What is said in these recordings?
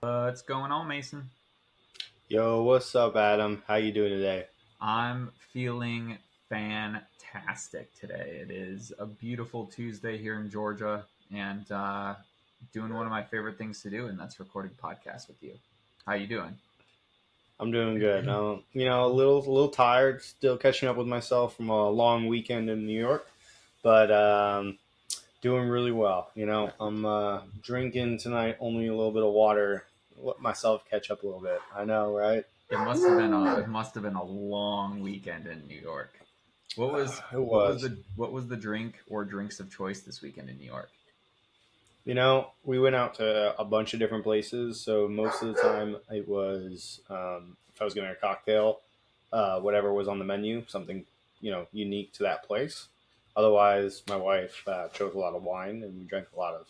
What's going on, Mason? Yo, what's up, Adam? How you doing today? I'm feeling fantastic today. It is a beautiful Tuesday here in Georgia, and doing one of my favorite things to do, and that's recording podcasts with you. How you doing? I'm doing good. A little tired, still catching up with myself from a long weekend in New York, but doing really well. I'm drinking tonight only a little bit of water, let myself catch up a little bit. I know, right? It must have been a long weekend in New York. What was It what was was. the drink or drinks of choice this weekend in New York? We went out to a bunch of different places, so most of the time it was if I was getting a cocktail, whatever was on the menu, something unique to that place. Otherwise, my wife chose a lot of wine, and we drank a lot of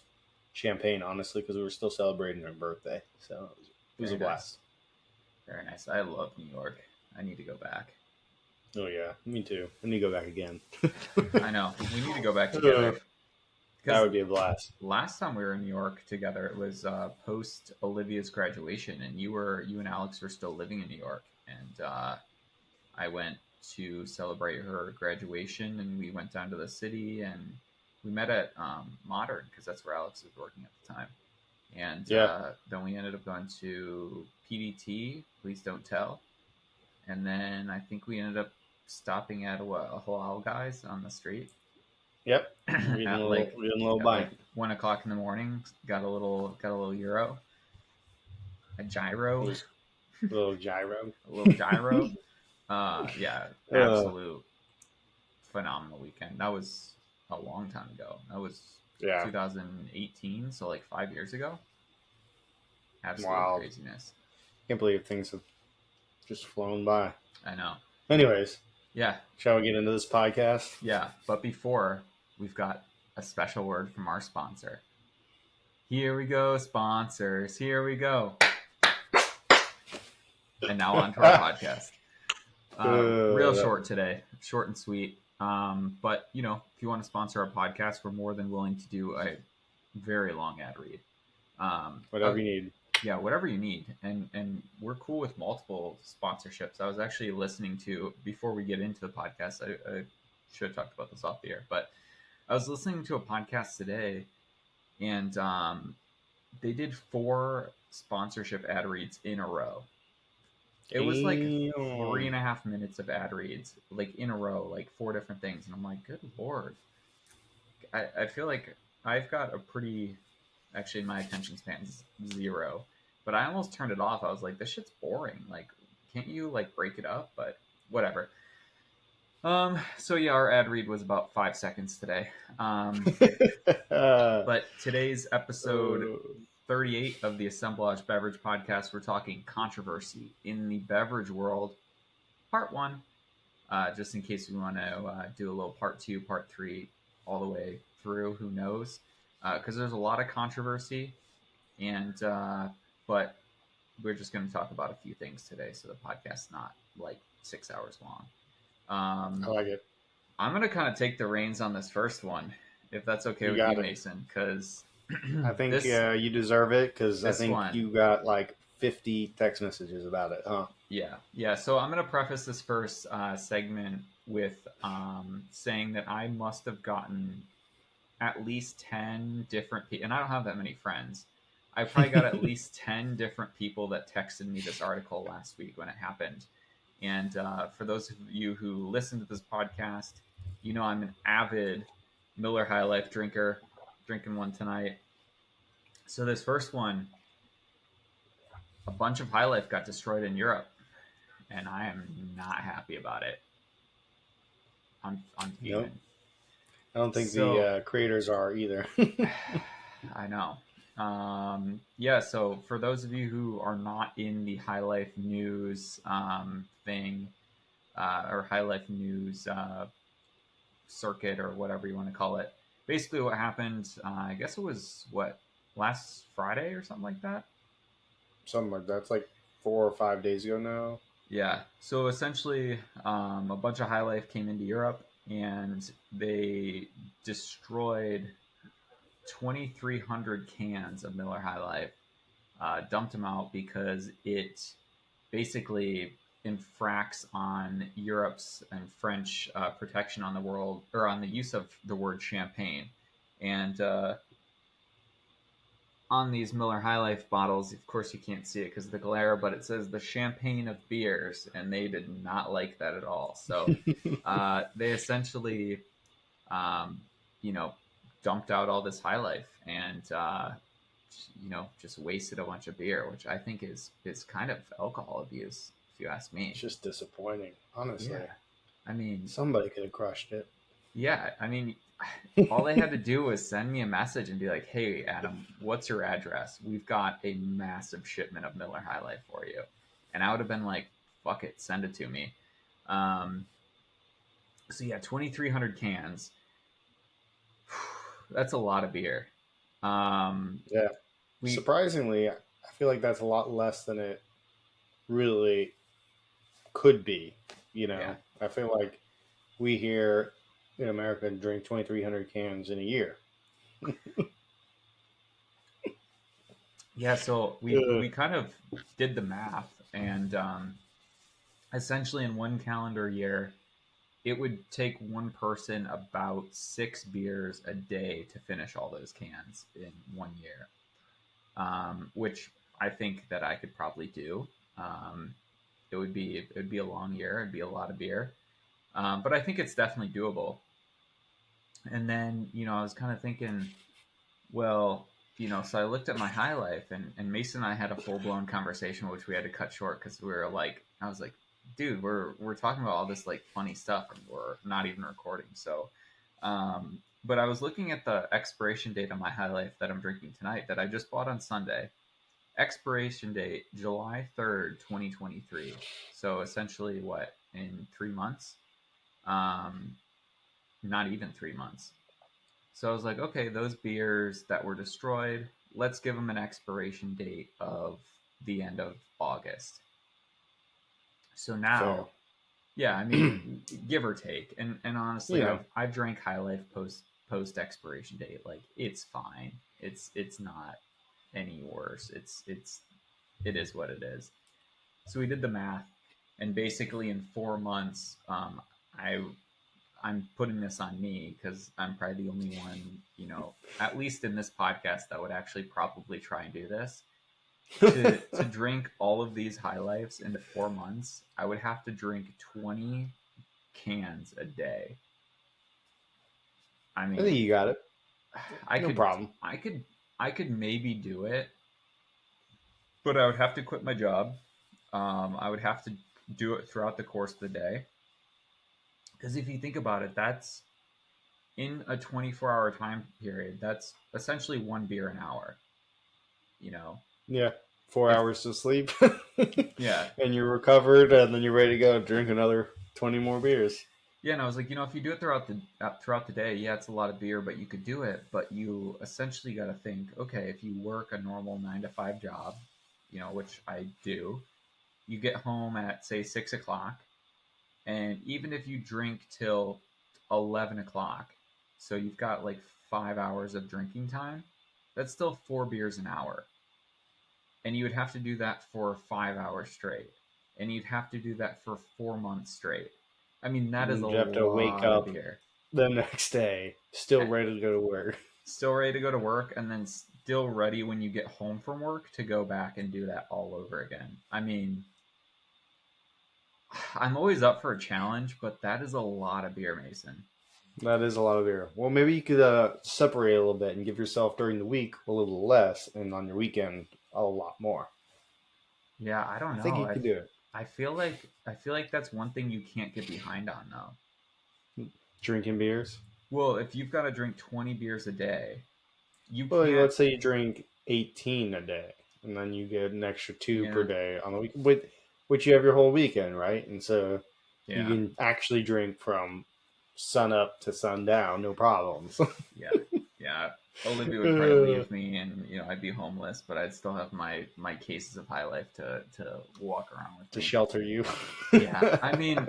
champagne, honestly, because we were still celebrating her birthday. So it was a Very nice. blast. Very nice. I love New York. I need to go back. Oh yeah, me too. I need to go back again. I know. We need to go back together. That Because would be a blast. last time we were in New York together, it was post Olivia's graduation, and you and Alex were still living in New York, and I went to celebrate her graduation, and we went down to the city, and we met at Modern because that's where Alex was working at the time, and Yeah. then we ended up going to PDT, Please Don't Tell, and then I think we ended up stopping at a halal guys on the street. Yep. Reading a at little, like reading a little at bite. like 1 o'clock in the morning. Got a little gyro, a It gyro, was a little gyro. a little gyro. Yeah, Uh, absolute phenomenal weekend. That was a long time ago. That was yeah. 2018, so like 5 years ago. Absolute Wow. craziness. Can't believe things have just flown by. I know. Anyways, Yeah, shall we get into this podcast? yeah. But before, we've got a special word from our sponsor. Here we go, sponsors. Here we go. And now on to our podcast. Real short today, short and sweet. But if you want to sponsor our podcast, we're more than willing to do a very long ad read. Whatever you need. Yeah, whatever you need, and we're cool with multiple sponsorships. I was actually listening to, before we get into the podcast, I should have talked about this off the air, but I was listening to a podcast today, and they did 4 sponsorship ad reads in a row. It was like 3.5 minutes of ad reads, like in a row, like 4 different things. And I'm like, good Lord. I feel like I've got a pretty, actually my attention span's 0, but I almost turned it off. I was like, this shit's boring. Like, can't you like break it up? But whatever. So yeah, our ad read was about 5 seconds today. But today's episode 38 of the Assemblage Beverage Podcast, we're talking controversy in the beverage world, part 1, just in case we want to do a little part 2, part 3, all the way through, who knows, because there's a lot of controversy, and but we're just going to talk about a few things today, so the podcast's not like 6 hours long. I like it. I'm going to kind of take the reins on this first one, if that's okay with you, Mason, because I think you deserve it, because I think you got like 50 text messages about it, huh? Yeah. So I'm going to preface this first segment with saying that I must have gotten at least 10 different people, and I don't have that many friends. I probably got at least 10 different people that texted me this article last week when it happened. And for those of you who listen to this podcast, I'm an avid Miller High Life drinker, drinking one tonight. So this first one, a bunch of High Life got destroyed in Europe, and I am not happy about it. I'm fuming. Nope. I don't think the creators are either. I know. So for those of you who are not in the High Life News thing, or High Life News circuit, or whatever you want to call it, basically what happened, I guess it was, last Friday or something like that? Something like that. It's like 4 or 5 days ago now. Yeah. So essentially, a bunch of High Life came into Europe, and they destroyed 2,300 cans of Miller High Life. dumped them out because it basically infracts on Europe's and French protection on the world or on the use of the word champagne. And on these Miller High Life bottles, of course you can't see it because of the glare, but it says the champagne of beers, and they did not like that at all. So they essentially, um, you know, dumped out all this High Life and just wasted a bunch of beer, which I think is kind of alcohol abuse, if you ask me. It's just disappointing, honestly. Yeah, I mean, somebody could have crushed it. Yeah, I mean, all they had to do was send me a message and be like, "Hey, Adam, what's your address? We've got a massive shipment of Miller High Life for you," and I would have been like, "Fuck it, send it to me." So yeah, 2,300 cans. That's a lot of beer. Yeah. Surprisingly, I feel like that's a lot less than it really could be. Yeah. I feel like we here in America drink 2,300 cans in a year. Yeah, so we kind of did the math, and essentially in one calendar year, it would take one person about 6 beers a day to finish all those cans in 1 year, which I think that I could probably do. It would be a long year. It'd be a lot of beer, but I think it's definitely doable. And then I was kind of thinking, well, so I looked at my High Life, and Mason and I had a full blown conversation, which we had to cut short because we were like, I was like, dude, we're talking about all this like funny stuff, and we're not even recording. So, but I was looking at the expiration date on my High Life that I'm drinking tonight that I just bought on Sunday. Expiration date July 3rd, 2023. So essentially, what, in 3 months? Not even 3 months. So I was like, okay, those beers that were destroyed, let's give them an expiration date of the end of August. So now, Fair. yeah, I mean, give or take, and honestly, I've drank High Life post expiration date. Like, it's fine. It's not any worse. It is what it is. So we did the math, and basically in 4 months, I'm putting this on me because I'm probably the only one, at least in this podcast, that would actually probably try and do this. To drink all of these High Lifes in 4 months, I would have to drink 20 cans a day. I mean, I think you got it. No problem. I could maybe do it, but I would have to quit my job. I would have to do it throughout the course of the day. Because if you think about it, that's in a 24-hour time period. That's essentially 1 beer an hour. Yeah, 4 hours to sleep. Yeah, and you're recovered, and then you're ready to go drink another 20 more beers. Yeah, and I was like, if you do it throughout the day, yeah, it's a lot of beer, but you could do it. But you essentially got to think, okay, if you work a normal 9 to 5 job, which I do, you get home at say 6 o'clock. And even if you drink till 11 o'clock, so you've got like 5 hours of drinking time, that's still 4 beers an hour. And you would have to do that for 5 hours straight. And you'd have to do that for 4 months straight. I mean, that is a lot of beer. You have to wake up the next day, still ready to go to work. Still ready to go to work, and then still ready when you get home from work to go back and do that all over again. I mean, I'm always up for a challenge, but that is a lot of beer, Mason. That is a lot of beer. Well, maybe you could separate a little bit and give yourself during the week a little less, and on your weekend a lot more. Yeah, I don't know. I think you could do it. I feel like that's one thing you can't get behind on, though. Drinking beers? Well, if you've got to drink 20 beers a day, let's say you drink 18 a day, and then you get an extra 2 per day on the week, which you have your whole weekend, right? And so you can actually drink from sun up to sundown, no problems. Yeah. Olivia would probably leave me, and I'd be homeless, but I'd still have my cases of High Life to walk around with to shelter you. Yeah, I mean,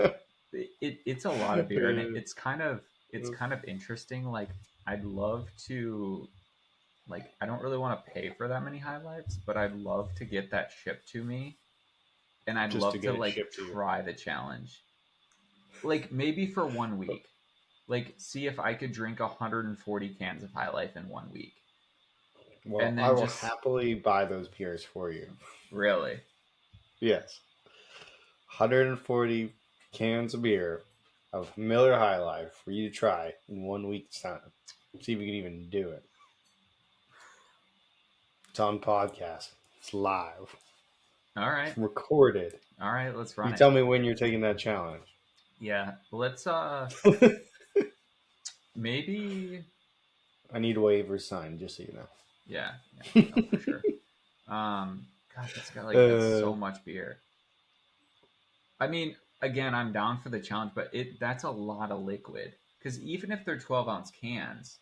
it's a lot of beer, and it's kind of interesting. Like, I'd love to Like, I don't really want to pay for that many High Lifes, but I'd love to get that shipped to me, and I'd just to love to get it like shipped to you. try the challenge. Like maybe for 1 week. Like see if I could drink 140 cans of High Life in 1 week. Well, And I then will just happily buy those beers for you. really. Yes. 140 cans of beer of Miller High Life for you to try in 1 week's time. See if you can even do it. It's on podcast. It's live. All right. It's recorded. All right, let's run You it. tell me when you're taking that challenge. Yeah, let's maybe I need waivers signed, just so you know. yeah, no, for sure. God, that's so much beer. I mean, again, I'm down for the challenge, but that's a lot of liquid. Because even if they're 12-ounce cans,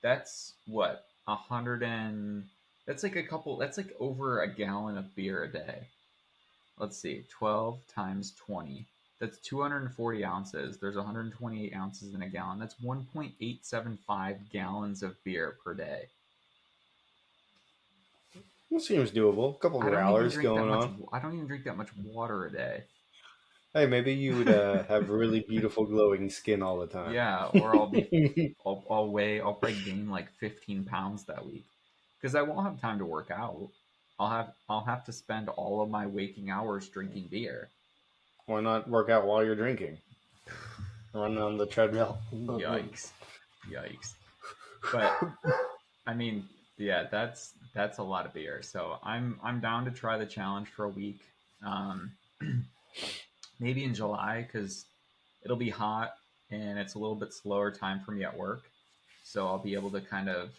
that's what 100 and that's like that's like over a gallon of beer a day. Let's see, 12 times 20. That's 240 ounces. There's 128 ounces in a gallon. That's 1.875 gallons of beer per day. It seems doable. A couple of growlers going on. I don't even drink that much water a day. Hey, maybe you would have really beautiful glowing skin all the time. Yeah, or I'll probably gain like 15 pounds that week because I won't have time to work out. I'll have to spend all of my waking hours drinking beer. Why not work out while you're drinking? Run on the treadmill. Yikes. But I mean, yeah, that's a lot of beer. So I'm down to try the challenge for a week. Maybe in July because it'll be hot and it's a little bit slower time for me at work. So I'll be able to kind of,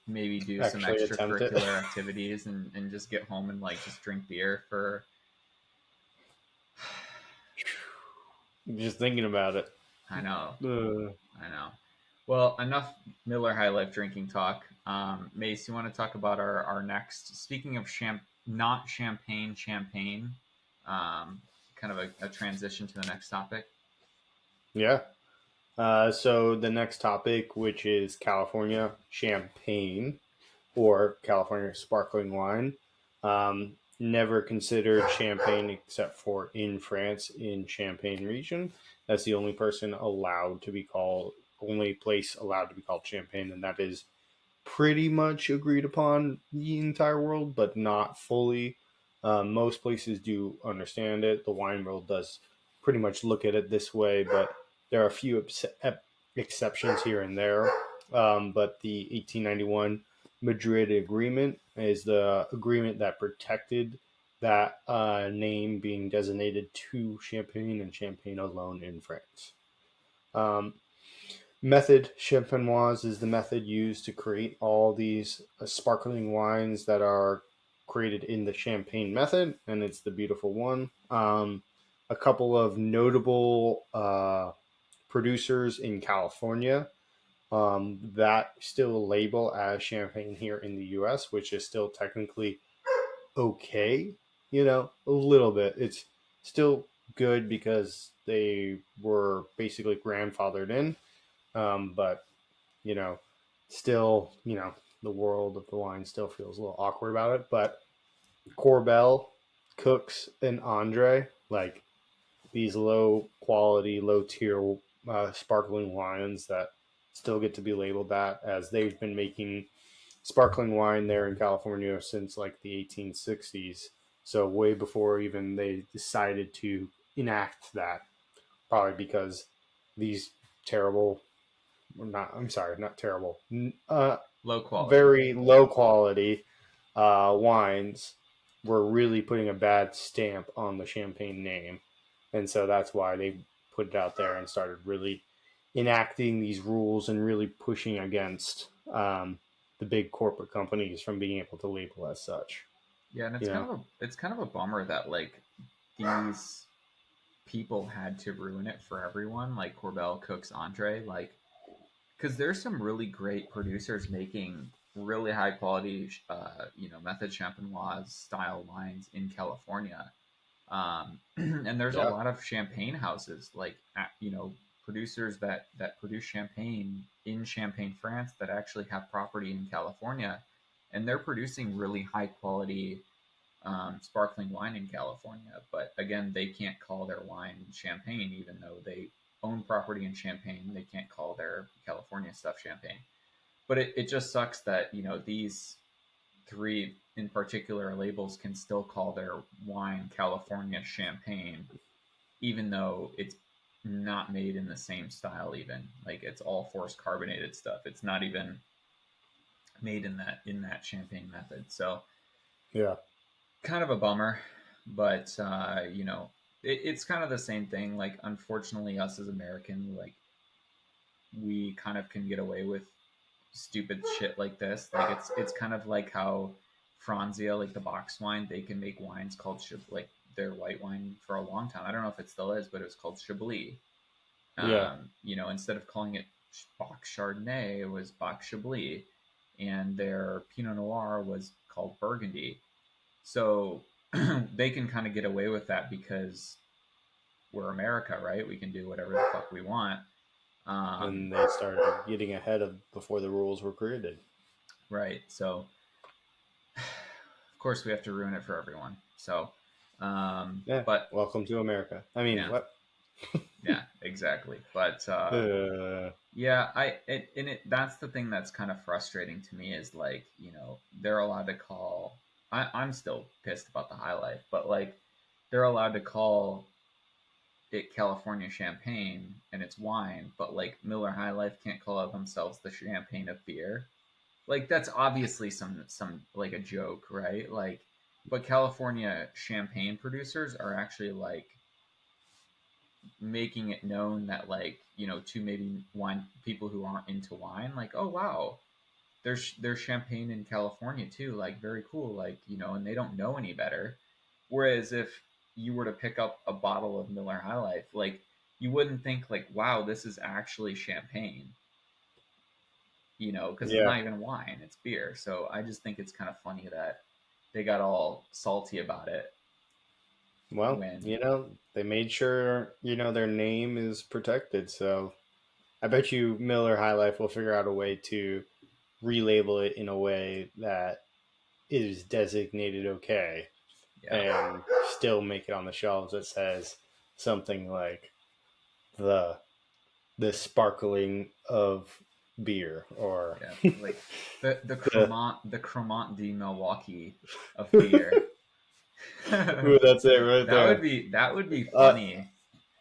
maybe do some Actually attempt it. extracurricular activities and just get home and like just drink beer for Just thinking about it. I know. Well, enough Miller High Life drinking talk. Mace, you want to talk about our next? Speaking of not champagne, kind of a transition to the next topic. Yeah. So the next topic, which is California champagne or California sparkling wine. Never considered champagne except for in France in Champagne region. That's the only place allowed to be called champagne, and that is pretty much agreed upon the entire world, but not fully. Most places do understand it. The wine world does pretty much look at it this way, but there are a few exceptions here and there. But the 1891 Madrid Agreement is the agreement that protected that name being designated to Champagne and Champagne alone in France. Method champenoise is the method used to create all these sparkling wines that are created in the champagne method, and it's the beautiful one. A couple of notable producers in California that still label as champagne here in the US, which is still technically okay, a little bit. It's still good because they were basically grandfathered in. But, still, the world of the wine still feels a little awkward about it. But Corbel, Cooks, and Andre, like these low quality, low tier sparkling wines that still get to be labeled that, as they've been making sparkling wine there in California since like the 1860s. So way before even they decided to enact that, probably because these terrible, not terrible, Low quality. very low quality wines were really putting a bad stamp on the champagne name. And so that's why they put it out there and started really enacting these rules and really pushing against the big corporate companies from being able to label as such. Yeah, and it's kind of a bummer that like these people had to ruin it for everyone, like Corbel, Cooks, Andre, like because there's some really great producers making really high quality, method champenoise style wines in California. And there's a lot of champagne houses, like, producers that produce champagne in Champagne, France, that actually have property in California, and they're producing really high quality sparkling wine in California. But again, they can't call their wine champagne, even though they own property in Champagne. They can't call their California stuff champagne. But it just sucks that, you know, these three in particular labels can still call their wine California champagne, even though it's not made in the same style. Even like it's all forced carbonated stuff. It's not even made in that champagne method. So Yeah. kind of a bummer, but you know, it's kind of the same thing. Like, unfortunately, us as American, like, we kind of can get away with stupid shit like this. Like, it's kind of like how Franzia, like the box wine, they can make wines called like their white wine for a long time. I don't know if it still is, but it was called Chablis. Yeah. You know, instead of calling it box Chardonnay, it was box Chablis, and their Pinot Noir was called Burgundy. So they can kind of get away with that because we're America, right? We can do whatever the fuck we want. And they started getting ahead of before the rules were created. Right. So, of course, we have to ruin it for everyone. So, Yeah. but welcome to America. I mean, yeah, what? yeah, exactly. But yeah, that's the thing that's kind of frustrating to me is, like, you know, they're allowed to call. I'm still pissed about the High Life, but like, they're allowed to call it California champagne and it's wine, but like Miller High Life can't call out themselves the champagne of beer. Like, that's obviously some like a joke, right? Like, but California champagne producers are actually like making it known that, like, you know, to maybe wine people who aren't into wine, like, oh wow, there's champagne in California too, like, very cool, like, you know, and they don't know any better. Whereas if you were to pick up a bottle of Miller High Life, like, you wouldn't think like, wow, this is actually champagne, you know, because it's Yeah. not even wine, it's beer. So I just think it's kind of funny that they got all salty about it Well, when you know, they made sure, you know, their name is protected. So I bet you Miller High Life will figure out a way to relabel it in a way that is designated okay yeah. and still make it on the shelves that says something like the the sparkling of beer or Yeah, like the the Cremant de Milwaukee of beer. ooh, that's it right there. That would be Uh, funny.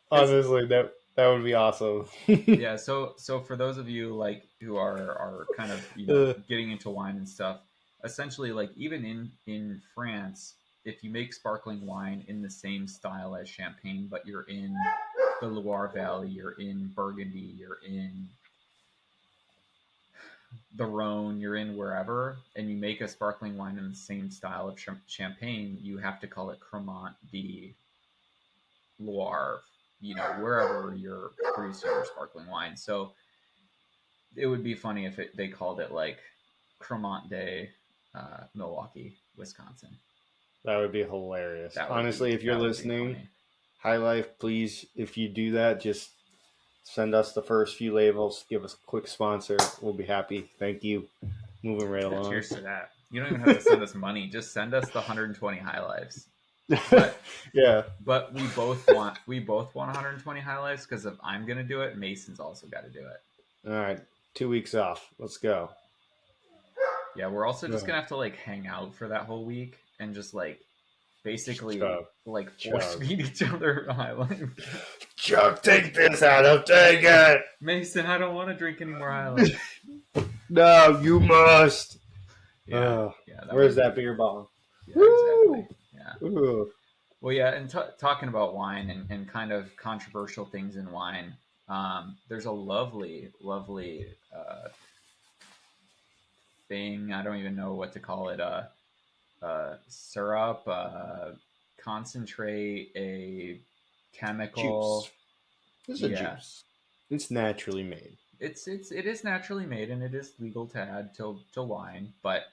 Because honestly, that would be awesome. yeah, so for those of you like who are kind of, you know, getting into wine and stuff, essentially, like, even in France, if you make sparkling wine in the same style as champagne, but you're in the Loire Valley, you're in Burgundy, you're in the Rhone, you're in wherever, and you make a sparkling wine in the same style of champagne, you have to call it Cremant de Loire, you know, wherever you're producing your sparkling wine. So it would be funny if they called it like Cremant de Milwaukee, Wisconsin. That would be hilarious. That would be Honestly, if you're listening, funny. High Life, please, if you do that, just send us the first few labels. Give us a quick sponsor. We'll be happy. Thank you. Moving right along. Cheers to that. You don't even have to send us money. Just send us the 120 High Lives. But yeah. But we both want 120 High Lives, because if I'm gonna do it, Mason's also got to do it. All right. 2 weeks off. Let's go. Yeah, we're also just gonna have to like hang out for that whole week and just like basically like force feed each other High Life. Chuck, take this out of take it. Mason, I don't want to drink any more High Life. No, you must. Yeah. Where's that beer bottle? Yeah, exactly. Yeah. Ooh. Well, yeah, and talking about wine and kind of controversial things in wine, there's a lovely thing. I don't even know what to call it. Syrup, concentrate, a chemical juice. It's a juice. It's naturally made. It is naturally made, and it is legal to add to wine. But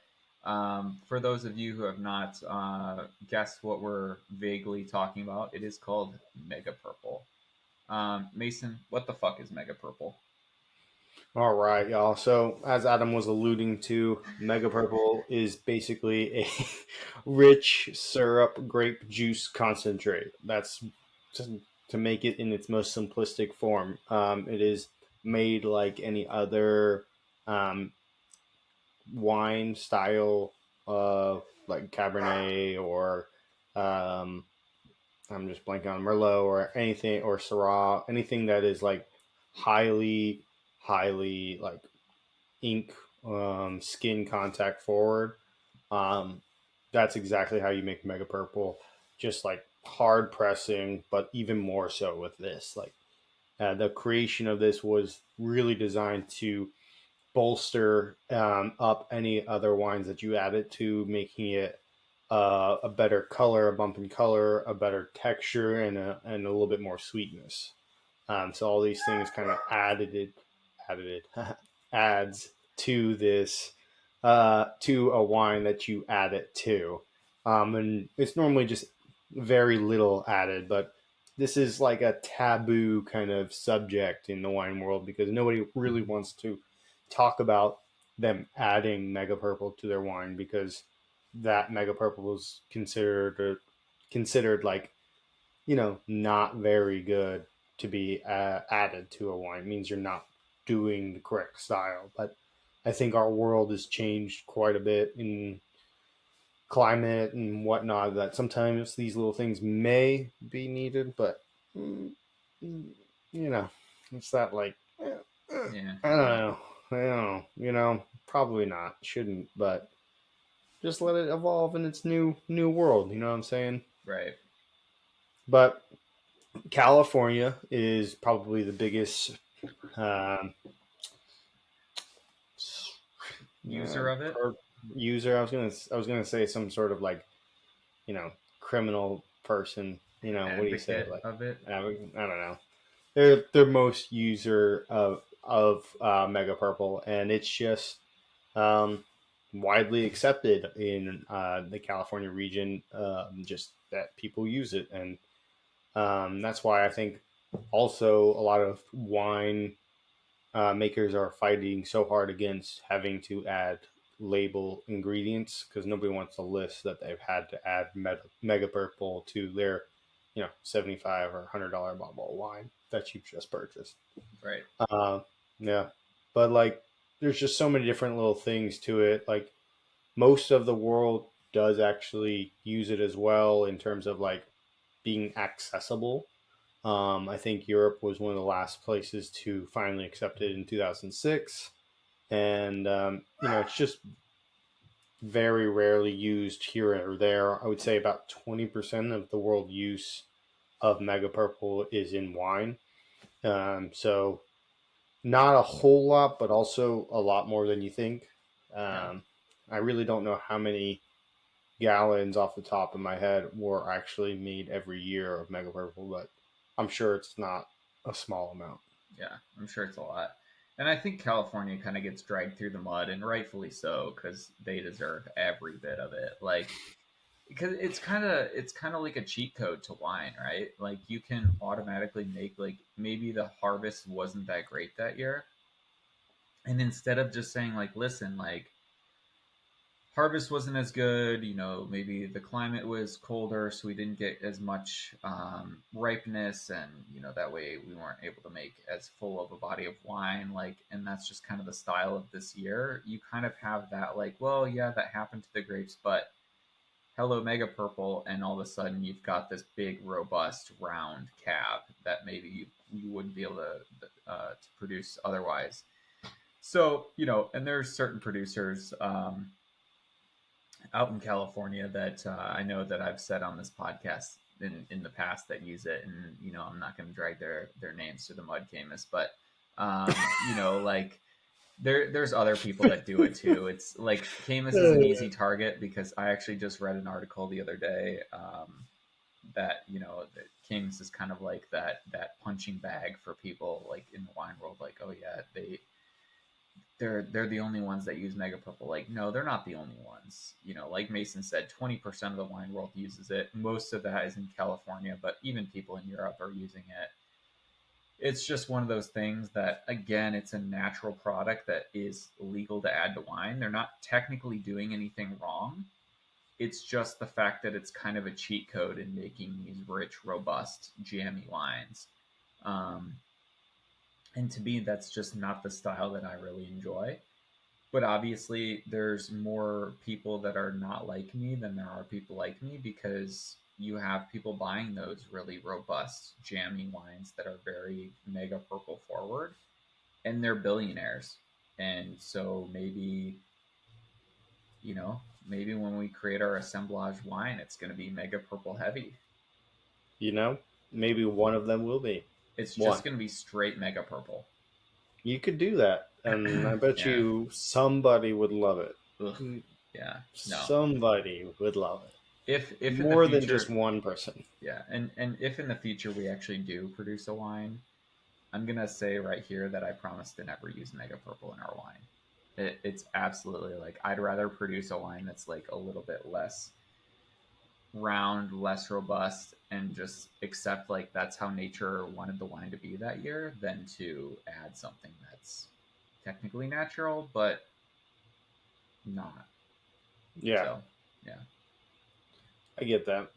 for those of you who have not guessed what we're vaguely talking about, it is called Mega Purple. Mason, what the fuck is Mega Purple? All right, y'all. So, as Adam was alluding to, Mega Purple is basically a rich syrup grape juice concentrate. That's to make it in its most simplistic form. It is made like any other um, wine style, like Cabernet or um, I'm just blanking on Merlot or anything or Syrah, anything that is like highly like ink skin contact forward. Um, that's exactly how you make Mega Purple. Just like hard pressing, but even more so with this. Like the creation of this was really designed to bolster up any other wines that you add it to, making it a better color, a bump in color, a better texture, and a little bit more sweetness. So all these things kind of added adds to this to a wine that you add it to, and it's normally just very little added, but this is like a taboo kind of subject in the wine world because nobody really wants to talk about them adding mega purple to their wine because that mega purple is considered like not very good to be added to a wine. It means you're not doing the correct style. But I think our world has changed quite a bit in climate and whatnot. That sometimes these little things may be needed, but mm, mm, you know, it's that like Yeah, I don't know. Probably not. Shouldn't, but just let it evolve in its new world. You know what I'm saying? right. But California is probably the biggest um, User of it, per user. I was gonna say some sort of like criminal person. What do you say? advocate Like of it. I don't know. They're most user of Mega Purple, and it's just um, widely accepted in the California region. Just that people use it, and that's why I think also a lot of wine makers are fighting so hard against having to add label ingredients because nobody wants to list that they've had to add mega purple to their 75 or $100 bottle of wine that you've just purchased. Right. uh, yeah, but like there's just so many different little things to it. Like most of the world does actually use it as well in terms of like being accessible. I think Europe was one of the last places to finally accept it in 2006. And, it's just very rarely used here or there. I would say about 20% of the world use of Mega Purple is in wine. So not a whole lot, but also a lot more than you think. Yeah. Um, I really don't know how many gallons off the top of my head were actually made every year of Mega Purple, but I'm sure it's not a small amount. Yeah, I'm sure it's a lot. And I think California kind of gets dragged through the mud, and rightfully so, because they deserve every bit of it. Like, because it's kind of like a cheat code to wine, right? Like, you can automatically make like maybe the harvest wasn't that great that year, and instead of just saying like, listen, like harvest wasn't as good. Maybe the climate was colder, so we didn't get as much ripeness, and that way we weren't able to make as full of a body of wine. Like, and that's just kind of the style of this year. You kind of have that, like, well, yeah, that happened to the grapes, but hello, Mega Purple, and all of a sudden you've got this big, robust, round cab that maybe you wouldn't be able to produce otherwise. So, and there's certain producers out in California that I know that I've said on this podcast in the past that use it, and I'm not going to drag their names to the mud, Camus, but like there's other people that do it too. It's like Camus is an easy target because I actually just read an article the other day that that Camus is kind of like that punching bag for people like in the wine world. Like, oh yeah, they're the only ones that use Mega Purple. Like, no, they're not the only ones. Like Mason said, 20% of the wine world uses it. Most of that is in California, but even people in Europe are using it. it's just one of those things that, again, it's a natural product that is legal to add to wine. They're not technically doing anything wrong. It's just the fact that it's kind of a cheat code in making these rich, robust, jammy wines. Um, and to me, that's just not the style that I really enjoy. But obviously, there's more people that are not like me than there are people like me, because you have people buying those really robust, jammy wines that are very mega purple forward, and they're billionaires. And so maybe when we create our assemblage wine, it's going to be mega purple heavy. Maybe one of them will be. It's just going to be straight mega purple. You could do that, and I bet you somebody would love it. Ugh. Yeah, no. Somebody would love it. If more in the future, than just one person. Yeah, and if in the future we actually do produce a wine, I'm gonna say right here that I promise to never use mega purple in our wine. It's absolutely like, I'd rather produce a wine that's like a little bit less round, less robust, and just accept like that's how nature wanted the wine to be that year, than to add something that's technically natural but not. Yeah. So, yeah. I get that.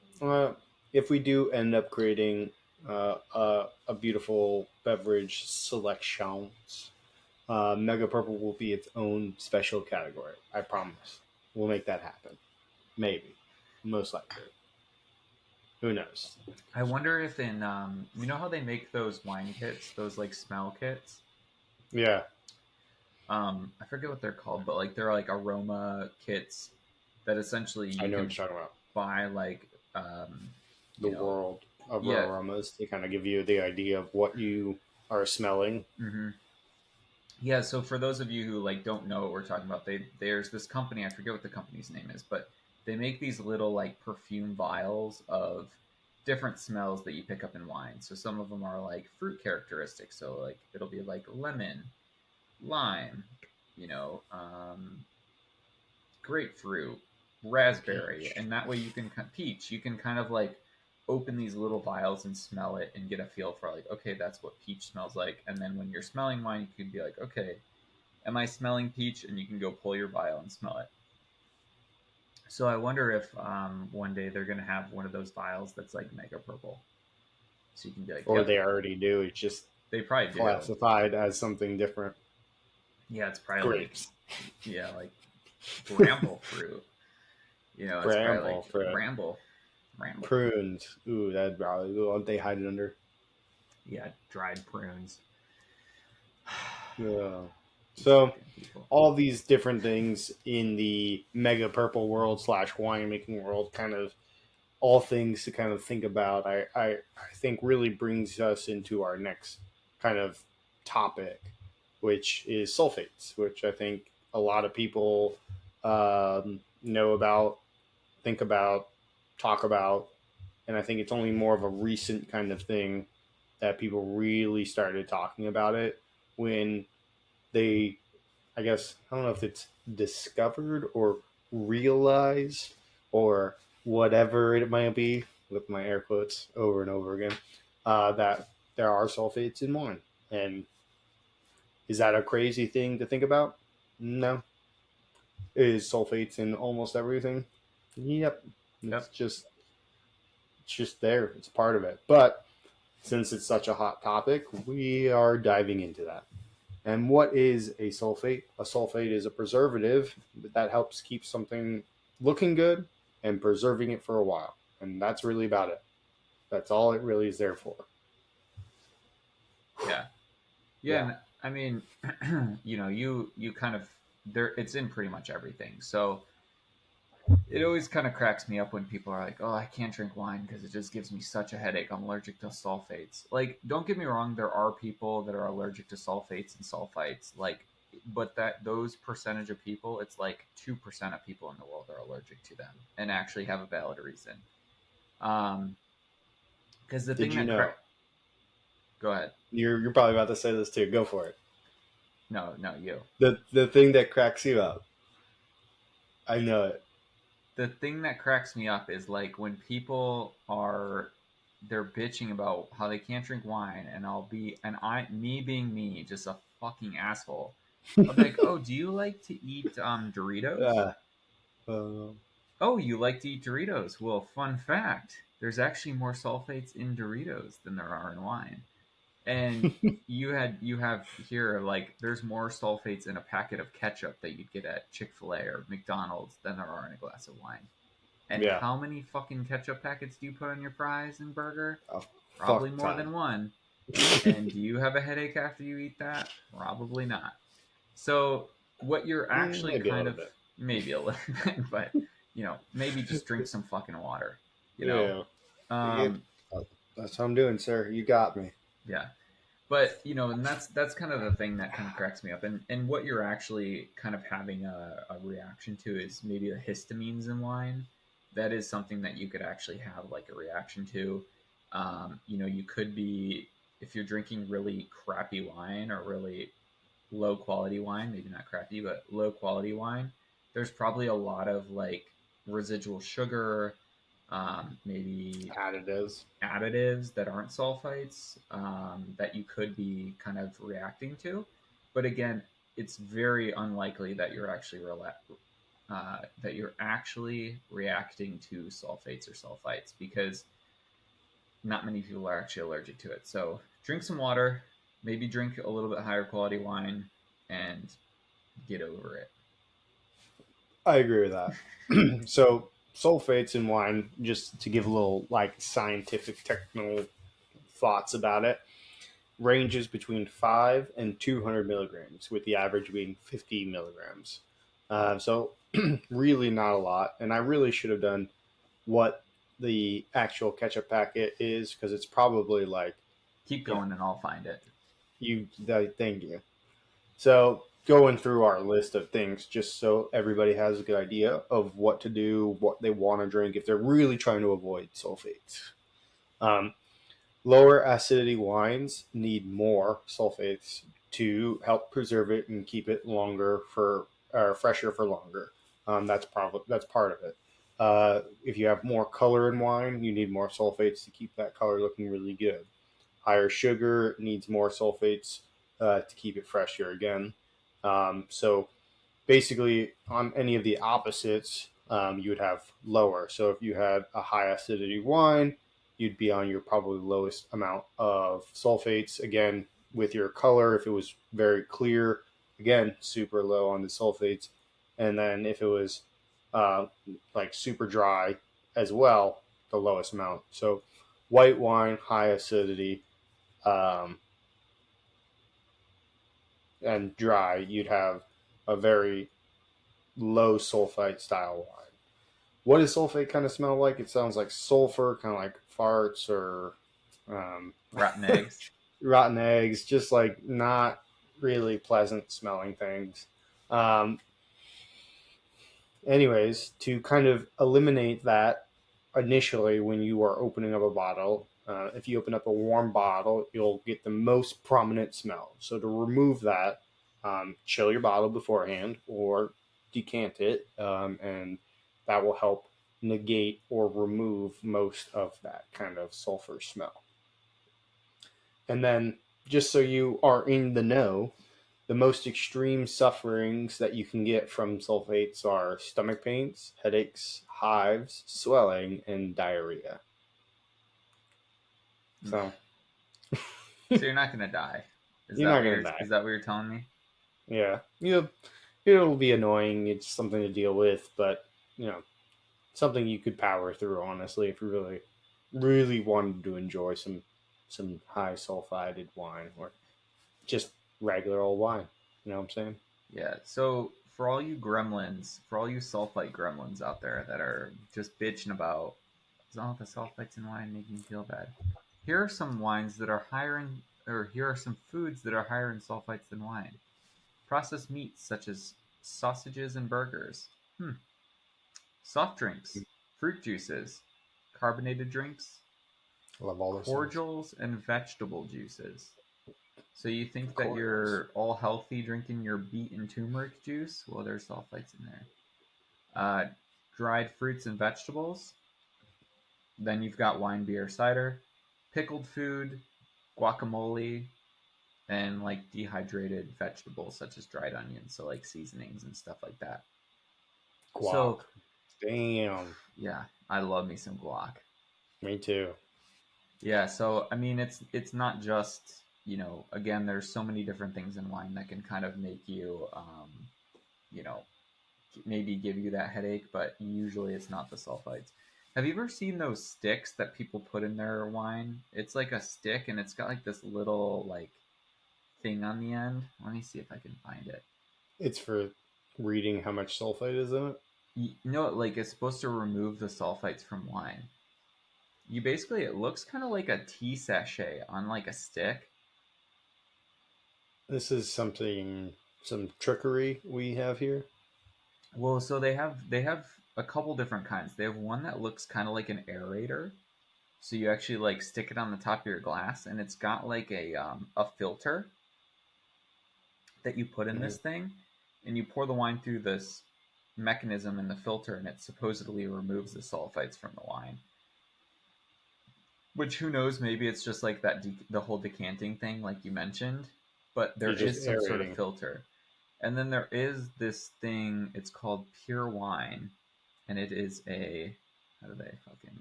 If we do end up creating a beautiful beverage selections, Mega Purple will be its own special category. I promise. We'll make that happen. Maybe. Most likely. Who knows? I wonder if in, you know how they make those wine kits, those like smell kits? Yeah. I forget what they're called, but like they're like aroma kits that essentially you I know can what you're talking about. buy like the world of aromas. They kind of give you the idea of what you are smelling. Mm-hmm. Yeah, so for those of you who like don't know what we're talking about, there's this company, I forget what the company's name is, but they make these little like perfume vials of different smells that you pick up in wine. So some of them are like fruit characteristics, so like it'll be like lemon, lime, grapefruit, raspberry, and that way you can peach. You can kind of like open these little vials and smell it and get a feel for like, okay, that's what peach smells like. And then when you're smelling wine, you can be like, okay, am I smelling peach? And you can go pull your vial and smell it. So I wonder if one day they're going to have one of those vials that's like mega purple. So you can be like, or they already do. It's just they probably classified as something different. Yeah, it's probably grapes. Like bramble fruit. It's bramble probably like fruit. Bramble. Prunes. Ooh, that'd probably what they hide it under. Yeah, dried prunes. Yeah. So all these different things in the mega purple world / winemaking world, kind of all things to kind of think about. I think really brings us into our next kind of topic, which is sulfites, which I think a lot of people know about, think about, talk about, and I think it's only more of a recent kind of thing that people really started talking about it when they, I guess, I don't know if it's discovered or realized or whatever it might be, with my air quotes over and over again, that there are sulfates in wine. And is that a crazy thing to think about? No. Is sulfates in almost everything? Yep. It's just there. It's part of it. But since it's such a hot topic, we are diving into that. And what is a sulfate? A sulfate is a preservative that helps keep something looking good and preserving it for a while. And that's really about it. That's all it really is there for. Yeah. And I mean, you kind of, there, it's in pretty much everything. So it always kind of cracks me up when people are like, oh, I can't drink wine because it just gives me such a headache. I'm allergic to sulfates. Like, don't get me wrong, there are people that are allergic to sulfates and sulfites. Like, but those percentage of people, it's like 2% of people in the world are allergic to them and actually have a valid reason. Because the thing that go ahead. You're probably about to say this too. Go for it. No, you. The thing that cracks you up. I know it. The thing that cracks me up is like when people are they're bitching about how they can't drink wine, and me being me, just a fucking asshole. I'll be like, oh, do you like to eat Doritos? uh, uh, Oh, you like to eat Doritos? Well, fun fact: there's actually more sulfates in Doritos than there are in wine. And you have here, like, there's more sulfates in a packet of ketchup that you'd get at Chick-fil-A or McDonald's than there are in a glass of wine. And yeah, how many fucking ketchup packets do you put on your fries and burger? a Probably fuck more ton. than one. And do you have a headache after you eat that? Probably not. So what you're actually Maybe a kind little of, bit. maybe a little bit, but maybe just drink some fucking water. You know, Yeah, um, that's what I'm doing, sir. You got me. yeah. But and that's kind of the thing that kind of cracks me up. And what you're actually kind of having a reaction to is maybe the histamines in wine. That is something that you could actually have like a reaction to. You could be, if you're drinking really crappy wine or really low quality wine, maybe not crappy, but low quality wine, there's probably a lot of like residual sugar, maybe Additives. additives that aren't sulfites, that you could be kind of reacting to. But again, it's very unlikely that you're actually reacting to sulfates or sulfites, because not many people are actually allergic to it. So drink some water, maybe drink a little bit higher quality wine, and get over it. I agree with that. So sulfates in wine, just to give a little like scientific technical thoughts about it, ranges between 5 and 200 milligrams, with the average being 50 milligrams. So really not a lot. And I really should have done what the actual ketchup packet is, because it's probably like, Keep you know, going and I'll find it. thank you. So going through our list of things, just so everybody has a good idea of what to do, what they want to drink if they're really trying to avoid sulfates. Um, Lower acidity wines need more sulfates to help preserve it and keep it longer for or fresher for longer. That's part of it. If you have more color in wine, you need more sulfates to keep that color looking really good. Higher sugar needs more sulfates to keep it fresher again. So basically, on any of the opposites, you would have lower. So if you had a high acidity wine, you'd be on your probably lowest amount of sulfates. Again, with your color, if it was very clear, again, super low on the sulfates. And then if it was uh, like super dry as well, the lowest amount. So white wine, high acidity, um, and dry, you'd have a very low sulfite style wine. What does sulfate kind of smell like? It sounds like sulfur, kind of like farts or um, Rotten eggs. rotten eggs, just like not really pleasant smelling things. Um, Anyways, to kind of eliminate that initially when you are opening up a bottle, if you open up a warm bottle, you'll get the most prominent smell. So to remove that, chill your bottle beforehand or decant it, and that will help negate or remove most of that kind of sulfur smell. And then, just so you are in the know, the most extreme sufferings that you can get from sulfates are stomach pains, headaches, hives, swelling, and diarrhea. So So you're not gonna die. Is you're that not what gonna you're die. is that what you're telling me? Yeah, it'll be annoying. It's something to deal with, but you know, something you could power through. Honestly, if you really, really wanted to enjoy some high sulfided wine or just regular old wine. You know what I'm saying? Yeah. So for all you gremlins, for all you sulfite gremlins out there that are just bitching about, all the sulfites in wine make me feel bad. Here are some wines that are higher in, or here are some foods that are higher in sulfites than wine. Processed meats such as sausages and burgers. Soft drinks, fruit juices, carbonated drinks, Love all those things. cordials, and vegetable juices. So you think that Cordials. you're all healthy drinking your beet and turmeric juice? Well, there's sulfites in there. Dried fruits and vegetables. Then you've got wine, beer, cider. pickled food, guacamole, and like dehydrated vegetables such as dried onions, so like seasonings and stuff like that. So Guac. Damn. yeah, I love me some guac. Me too. Yeah, so I mean, it's not just, again, there's so many different things in wine that can kind of make you, you know, maybe give you that headache, but usually it's not the sulfites. Have you ever seen those sticks that people put in their wine? It's like a stick and it's got like this little like thing on the end. Let me see if I can find it. It's for reading how much sulfite is in it. Like it's supposed to remove the sulfites from wine. You basically, it looks kind of like a tea sachet on like a stick. This is some trickery we have here. Well, so they have a couple different kinds. They have one that looks kind of like an aerator. So you actually like stick it on the top of your glass, and it's got like a filter that you put in this thing, and you pour the wine through this mechanism in the filter, and it supposedly removes the sulfites from the wine. Which, who knows? Maybe it's just like that the whole decanting thing, like you mentioned. But there is some sort of filter. And then there is this thing. It's called pure wine, and it is how do they fucking?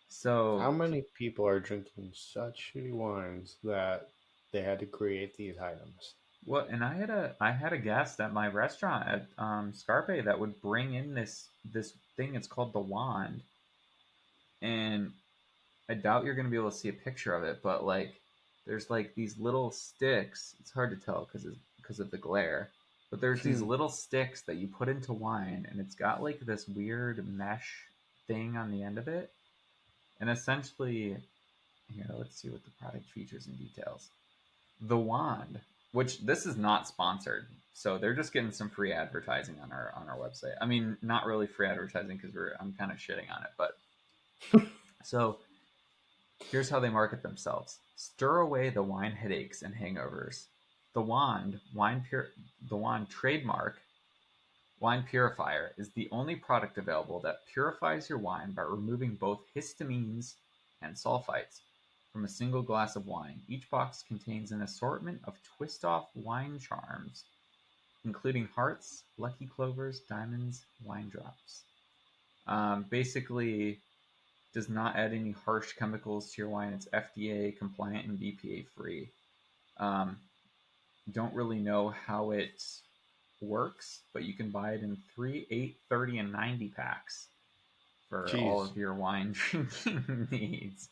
So how many people are drinking such shitty wines that they had to create these items? Well, and I had a guest at my restaurant at Scarpe that would bring in this thing. It's called the wand, and I doubt you're gonna be able to see a picture of it, but like there's like these little sticks. It's hard to tell because of the glare, but there's these little sticks that you put into wine, and it's got like this weird mesh thing on the end of it, and essentially, here, let's see what the product features and details. The wand, which this is not sponsored, so they're just getting some free advertising on our website. I mean, not really free advertising because I'm kind of shitting on it, but so here's how they market themselves: stir away the wine headaches and hangovers. The wand trademark wine purifier is the only product available that purifies your wine by removing both histamines and sulfites from a single glass of wine. Each box contains an assortment of twist-off wine charms, including hearts, lucky clovers, diamonds, wine drops. Basically, does not add any harsh chemicals to your wine. It's FDA compliant and BPA free. Don't really know how it works, but you can buy it in 3, 8, 30, and 90 packs for all of your wine drinking needs.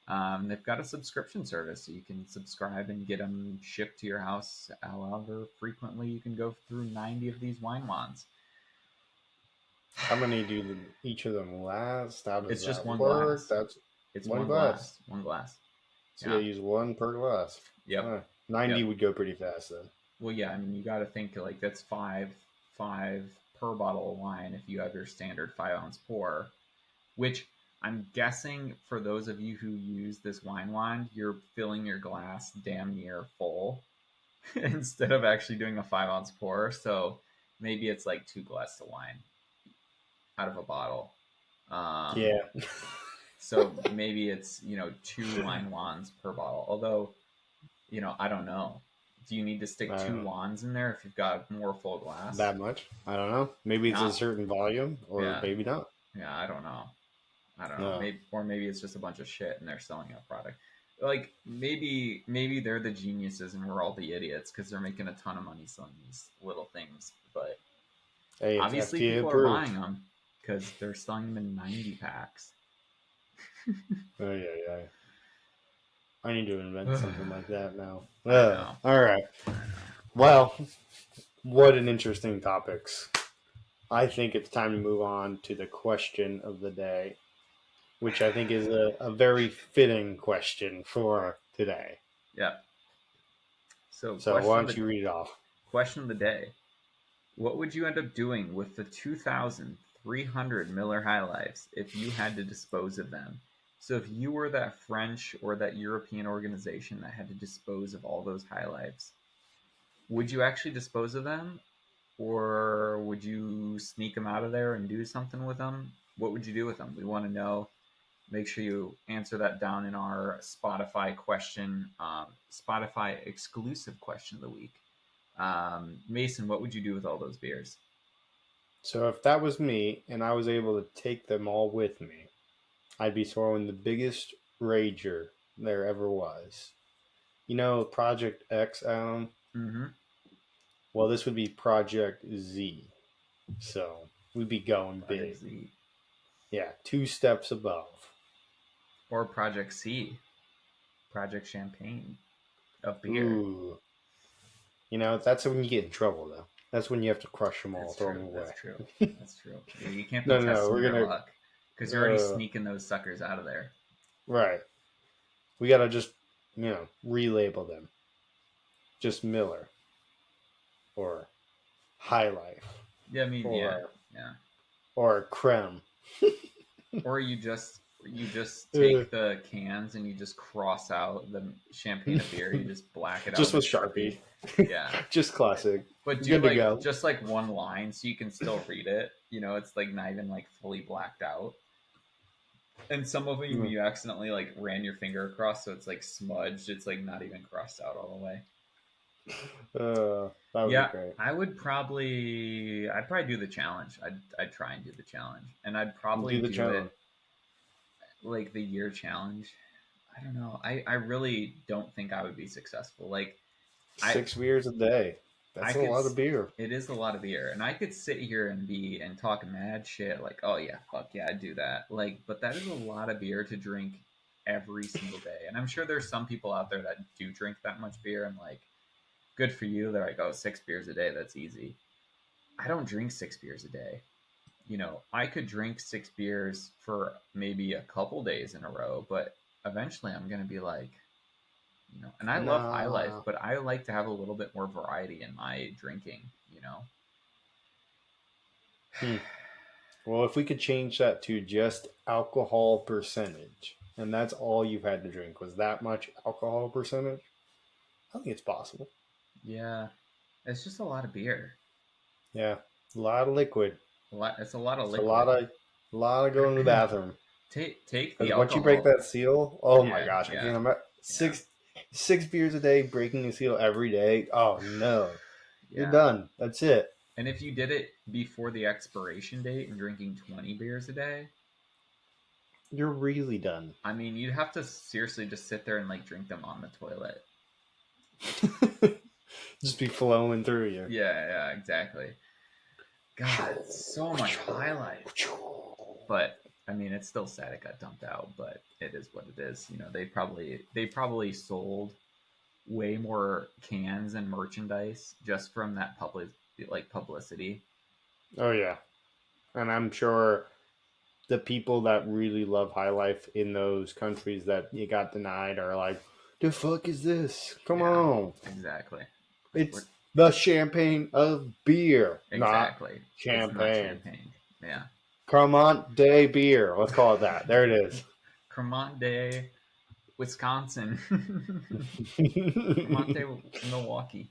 They've got a subscription service, so you can subscribe and get them shipped to your house however frequently you can go through 90 of these wine wands. How many do each of them last? How does it's just that one work? glass. It's one glass. One glass. So you use one per glass. Yep. 90 would go pretty fast then. Well, yeah, I mean, you got to think like that's five per bottle of wine if you have your standard 5-ounce pour, which I'm guessing for those of you who use this wine wand, you're filling your glass damn near full instead of actually doing a 5-ounce pour. So maybe it's like 2 glasses of wine out of a bottle. Yeah. So maybe it's 2 wine wands per bottle. Although, I don't know. Do you need to stick 2 wands in there if you've got more full glass? That much? I don't know. Maybe it's a certain volume, or maybe not. Yeah, I don't know. Maybe it's just a bunch of shit and they're selling a product. Like maybe they're the geniuses and we're all the idiots because they're making a ton of money selling these little things. But obviously people are buying them because they're selling them in 90 packs. Yeah. I need to invent something like that now. All right. Well, what an interesting topics. I think it's time to move on to the question of the day, which I think is a very fitting question for today. Yeah. So why don't you read it off? Question of the day. What would you end up doing with the 2,300 Miller High Lifes if you had to dispose of them? So if you were that French or that European organization that had to dispose of all those High Lifes, would you actually dispose of them? Or would you sneak them out of there and do something with them? What would you do with them? We want to know. make sure you answer that down in our Spotify question, Spotify exclusive question of the week. Mason, what would you do with all those beers? So if that was me and I was able to take them all with me, I'd be throwing the biggest rager there ever was. You know, Project X, Adam? Mm-hmm. Well, this would be Project Z. So we'd be going big. Z. Yeah, 2 steps above. Or Project C, Project Champagne of beer. Ooh. You know, that's when you get in trouble, though. That's when you have to crush them all, That's throw true. them away. That's true. That's true. Yeah, you can't be No, testing we're your gonna luck because you're already sneaking those suckers out of there. right. We gotta just, relabel them. Just Miller or High Life. Yeah, I mean, or, yeah. Or Creme. Or you just take the cans and you just cross out the champagne of beer. You just black it out just with Sharpie. Yeah, just classic. But do like just like one line so you can still read it. You know, it's like not even like fully blacked out. And some of them you accidentally like ran your finger across, so it's like smudged. It's like not even crossed out all the way. That would be great. I'd probably do the challenge. I'd try and do the challenge, and I'd probably do it like the year challenge. I don't know. I really don't think I would be successful. Like 6 beers a day. That's a lot of beer. It is a lot of beer, and I could sit here and talk mad shit like, oh yeah, fuck yeah, I'd do that. Like, but that is a lot of beer to drink every single day, and I'm sure there's some people out there that do drink that much beer, and like, good for you. They're like, oh, 6 beers a day, that's easy. I don't drink 6 beers a day. You know, I could drink 6 beers for maybe a couple days in a row, but eventually I'm gonna be like, you know, and I love High Life, but I like to have a little bit more variety in my drinking, you know. Well, if we could change that to just alcohol percentage, and that's all you've had to drink was that much alcohol percentage, I think it's possible. Yeah, it's just a lot of beer. Yeah, a lot of liquid. It's a lot of liquid. A lot of going to the bathroom. Take the alcohol. Once you break that seal, oh my gosh, I can't imagine. 6 beers a day, breaking the seal every day. Oh no, you're done. That's it. And if you did it before the expiration date and drinking 20 beers a day, you're really done. I mean, you'd have to seriously just sit there and like drink them on the toilet. Just be flowing through you. Yeah, exactly. God, so much High Life. But I mean, it's still sad it got dumped out, but it is what it is. You know, they probably sold way more cans and merchandise just from that publicity. Oh yeah, and I'm sure the people that really love High Life in those countries that you got denied are like, the fuck is this? Come on. Exactly. It's the champagne of beer. Exactly. Not champagne. It's not champagne. Yeah. Cremant de beer. Let's call it that. There it is. Cremant de Wisconsin. Cremant de Milwaukee.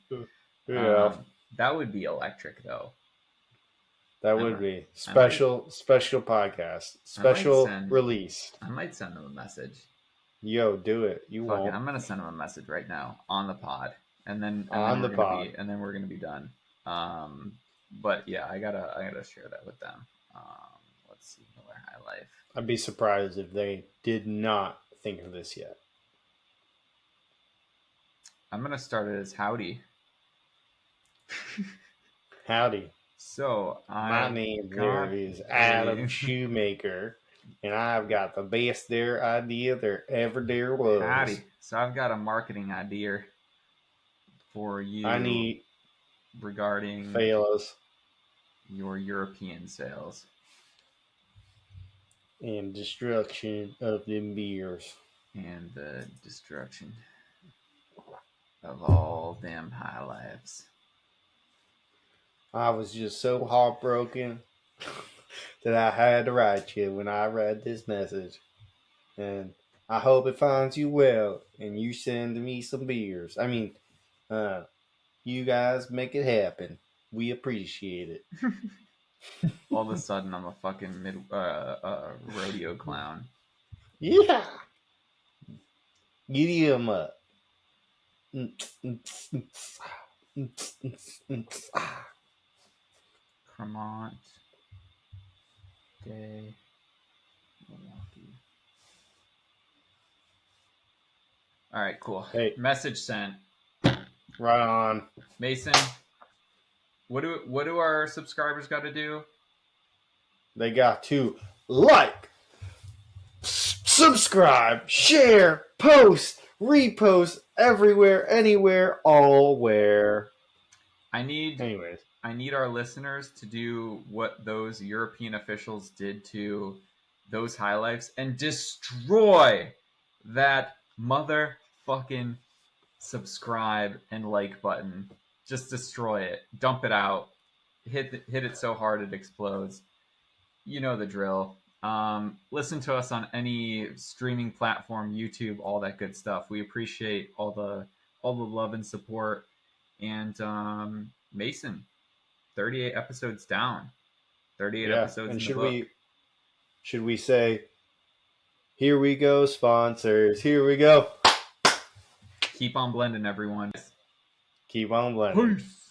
Yeah. That would be electric though. That would be special podcast, special release. I might send them a message. Yo, do it. You won't. I'm gonna send them a message right now on the pod, and then we're gonna be done. But yeah, I gotta share that with them. Let's see, Miller High Life. I'd be surprised if they did not think of this yet. I'm gonna start it as howdy. Howdy. So my name there is Adam Shoemaker, and I've got the best there idea there ever there was. Howdy. So I've got a marketing idea for you. I need regarding fellas your European sales and destruction of them beers and the destruction of all them High Lives. I was just so heartbroken that I had to write you when I read this message. And I hope it finds you well and you send me some beers. I mean, you guys make it happen. We appreciate it. All of a sudden, I'm a fucking rodeo clown. Yeah. Giddy 'em up. Cremant Day, Milwaukee. All right, cool. Hey, Message sent. right on. Mason, what do our subscribers got to do? They got to like, subscribe, share, post, repost everywhere, anywhere, allwhere. I need Anyways, our listeners to do what those European officials did to those highlights and destroy that motherfucking subscribe and like button. Just destroy it. Dump it out. Hit it so hard it explodes. You know the drill. Listen to us on any streaming platform, YouTube, all that good stuff. We appreciate all the love and support. And Mason, 38 episodes down. 38 yeah. episodes And in the book. should we say, here we go, sponsors. Here we go. Keep on blending, everyone. Keep on blending. Peace.